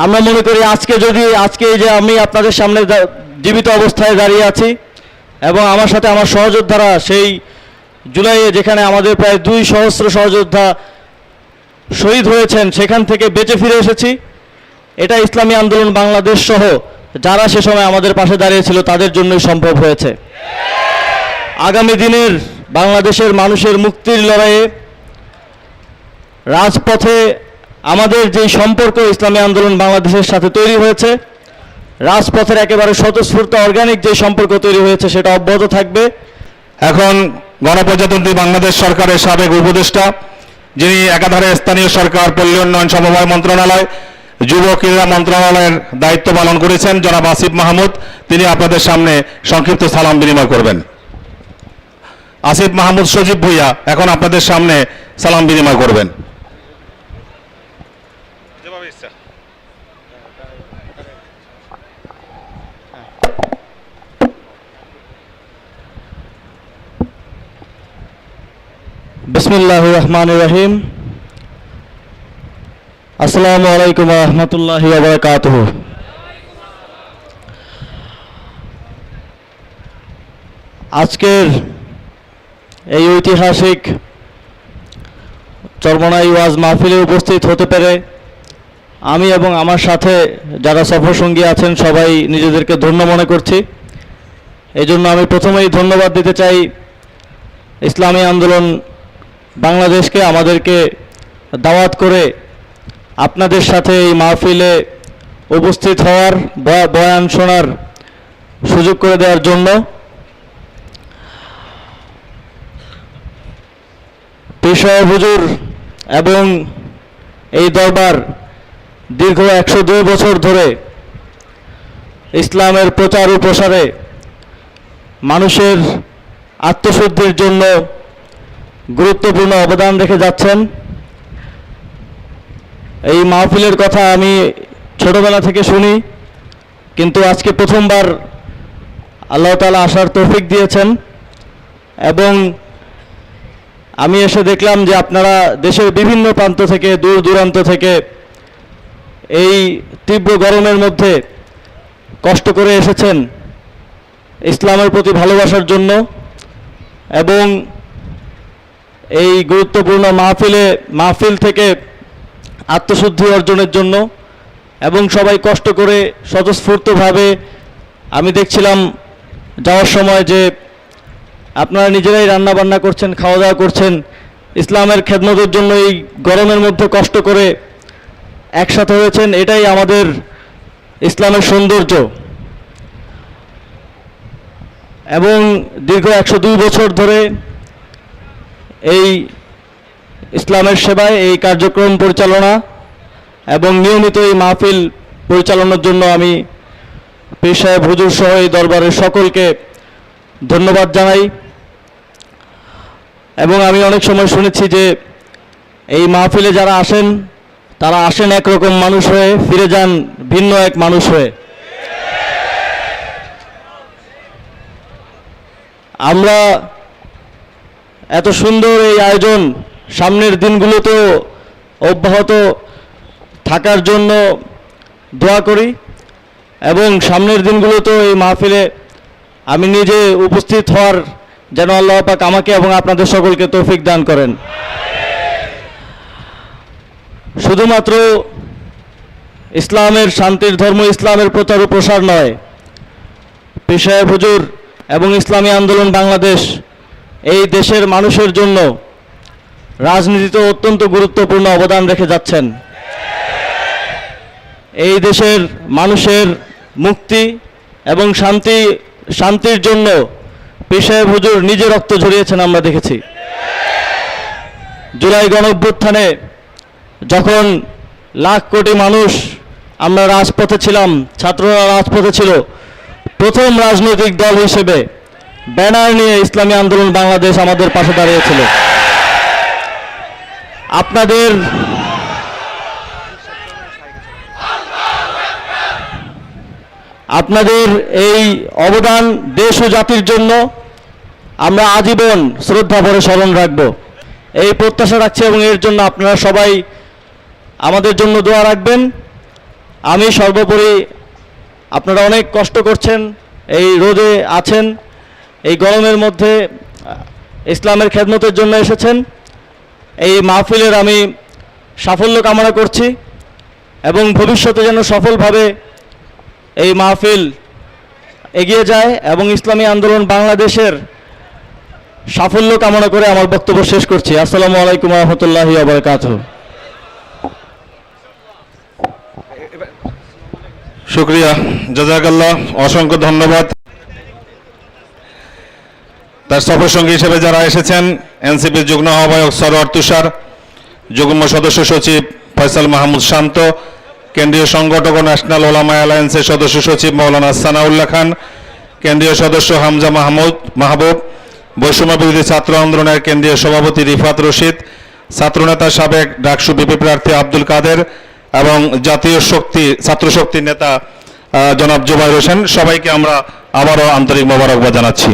আমরা মনে করি আজকে যে আমি আপনাদের সামনে জীবিত অবস্থায় দাঁড়িয়ে আছি এবং আমার সাথে আমার সহযোদ্ধারা সেই জুলাইয়ে যেখানে আমাদের প্রায় 2 সহস্র সহযোদ্ধা শহীদ হয়েছেন সেখান থেকে বেঁচে ফিরে এসেছি। এটা ইসলামী আন্দোলন বাংলাদেশ সহ যারা সে সময় আমাদের পাশে দাঁড়িয়েছিল তাদের জন্যই সম্ভব হয়েছে। আগামী দিনের বাংলাদেশের মানুষের মুক্তির লড়াইয়ে রাজপথে আমাদের যেই সম্পর্ক ইসলামী আন্দোলন বাংলাদেশের সাথে তৈরি হয়েছে, রাজপথের একেবারে স্বতঃস্ফূর্ত অর্গানিক যে সম্পর্ক তৈরি হয়েছে সেটা অব্যাহত থাকবে। এখন গণপ্রজাতন্ত্রী বাংলাদেশ সরকারের সাবেক উপদেষ্টা, যিনি একাধারে স্থানীয় সরকার, পল্লী উন্নয়ন, সমবায় মন্ত্রণালয়, যুব ক্রীড়া মন্ত্রণালয়ের দায়িত্ব পালন করেছেন, জনাব আসিফ মাহমুদ, তিনি আপনাদের সামনে সংক্ষিপ্ত সালাম বিনিময় করবেন। আসিফ মাহমুদ সজীব ভুইয়া এখন আপনাদের সামনে সালাম বিনিময় করবেন। বিসমিল্লাহির রহমানির রহিম। আসসালামু আলাইকুম ওয়া রাহমাতুল্লাহি ওয়া বারাকাতুহু। আজকের এই ঐতিহাসিক চরমনাই ওয়াজ মাহফিলে উপস্থিত হতে পেরে আমি এবং আমার সাথে যারা সফরসঙ্গী আছেন সবাই নিজেদেরকে ধন্য মনে করছি। এই জন্য আমি প্রথমেই ধন্যবাদ দিতে চাই ইসলামী আন্দোলন বাংলাদেশকে, আমাদেরকে দাওয়াত করে আপনাদের সাথে এই মাহফিলে উপস্থিত হওয়ার, বয়ান শোনার সুযোগ করে দেওয়ার জন্য। পীর সাহেব হুজুর এবং এই দরবার দীর্ঘ 102 বছর ধরে ইসলামের প্রচার ও প্রসারে মানুষের আত্মশুদ্ধির জন্য গুরুত্বপূর্ণ অবদান রেখে যাচ্ছেন। এই মাহফিলের কথা আমি ছোটবেলা থেকে শুনি, কিন্তু আজকে প্রথমবার আল্লাহ তাআলা আসার তৌফিক দিয়েছেন এবং আমি এসে দেখলাম যে আপনারা দেশের বিভিন্ন প্রান্ত থেকে, দূর দূরান্ত থেকে এই তীব্র গরমের মধ্যে কষ্ট করে এসেছেন ইসলামের প্রতি ভালোবাসার জন্য এবং এই গুরুত্বপূর্ণ মাহফিল থেকে আত্মশুদ্ধি অর্জনের জন্য, এবং সবাই কষ্ট করে স্বতঃস্ফূর্তভাবে আমি দেখছিলাম যাওয়ার সময় যে আপনারা নিজেরাই রান্নাবান্না করছেন, খাওয়া দাওয়া করছেন, ইসলামের খেদমতের জন্য এই গরমের মধ্যে কষ্ট করে একসাথে হয়েছেন। এটাই আমাদের ইসলামের সৌন্দর্য। এবং দীর্ঘ 102 বছর ধরে এই ইসলামের সেবায়, এই কার্যক্রম পরিচালনা এবং নিয়মিত এই মাহফিল পরিচালনার জন্য আমি পীর সাহেব হুজুর সহ এই দরবারের সকলকে ধন্যবাদ জানাই। এবং আমি অনেক সময় শুনেছি যে এই মাহফিলে যারা আসেন তারা আসেন একরকম মানুষ হয়ে, ফিরে যান ভিন্ন এক মানুষ হয়ে। আমরা এত সুন্দর এই আয়োজন সামনের দিনগুলোতেও অব্যাহত থাকার জন্য দোয়া করি এবং সামনের দিনগুলোতেও এই মাহফিলে আমি নিজে উপস্থিত হওয়ার যেন আল্লাহ পাক আমাকে এবং আপনাদের সকলকে তৌফিক দান করেন। শুধুমাত্র ইসলামের, শান্তির ধর্ম ইসলামের প্রচার ও প্রসার নয়, পীর সাহেব হুজুর এবং ইসলামী আন্দোলন বাংলাদেশ এই দেশের মানুষের জন্য রাজনীতিতে অত্যন্ত গুরুত্বপূর্ণ অবদান রেখে যাচ্ছেন। এই দেশের মানুষের মুক্তি এবং শান্তির জন্য পীর সাহেব হুজুর নিজে রক্ত ঝরিয়েছেন, আমরা দেখেছি। জুলাই গণঅভ্যুত্থানে যখন লাখ কোটি মানুষ আমরা রাজপথে ছিলাম, ছাত্ররা রাজপথে ছিল, প্রথম রাজনৈতিক দল হিসেবে ব্যানার নিয়ে ইসলামী আন্দোলন বাংলাদেশ আমাদের পাশে দাঁড়িয়েছিল। আপনাদের এই অবদান দেশ ও জাতির জন্য আমরা আজীবন শ্রদ্ধা ভরে স্মরণ রাখব, এই প্রত্যাশা রাখছি এবং এর জন্য আপনারা সবাই আমাদের জন্য দোয়া রাখবেন। আমি সর্বোপরি আপনারা অনেক কষ্ট করছেন, এই রোদে আছেন, এই গরমের মধ্যে ইসলামের খেদমতের জন্য এসেছেন। এই মাহফিলের আমি সাফল্য কামনা করছি এবং ভবিষ্যতে যেন সফলভাবে এই মাহফিল এগিয়ে যায় এবং ইসলামী আন্দোলন বাংলাদেশের সাফল্য কামনা করে আমার বক্তব্য শেষ করছি। আসসালামু আলাইকুম ওয়া রাহমাতুল্লাহি ওয়া বারাকাতুহু। শুক্রিয়া, জাযাকাল্লাহ, অসংখ্য ধন্যবাদ। তার সফরসঙ্গী হিসেবে যারা এসেছেন, এনসিপির যুগ্ম আহ্বায়ক সরোয়ার তুষার, যুগ্ম সদস্য সচিব ফয়সাল মাহমুদ শান্ত, কেন্দ্রীয় সংগঠক ও ন্যাশনাল ওলামা অ্যালায়েন্সের সদস্য সচিব মাওলানা সানাউল্লাহ খান, কেন্দ্রীয় সদস্য হামজা মাহবুব, বৈষম্য বিরোধী ছাত্র আন্দোলনের কেন্দ্রীয় সভাপতি রিফাত রশিদ, ছাত্রনেতা সাবেক ডাকসু বিপি প্রার্থী আব্দুল কাদের এবং জাতীয় ছাত্র শক্তির নেতা জনাব জুবাইর হোসেন, সবাইকে আমরা আবারও আন্তরিক মোবারকবাদ জানাচ্ছি।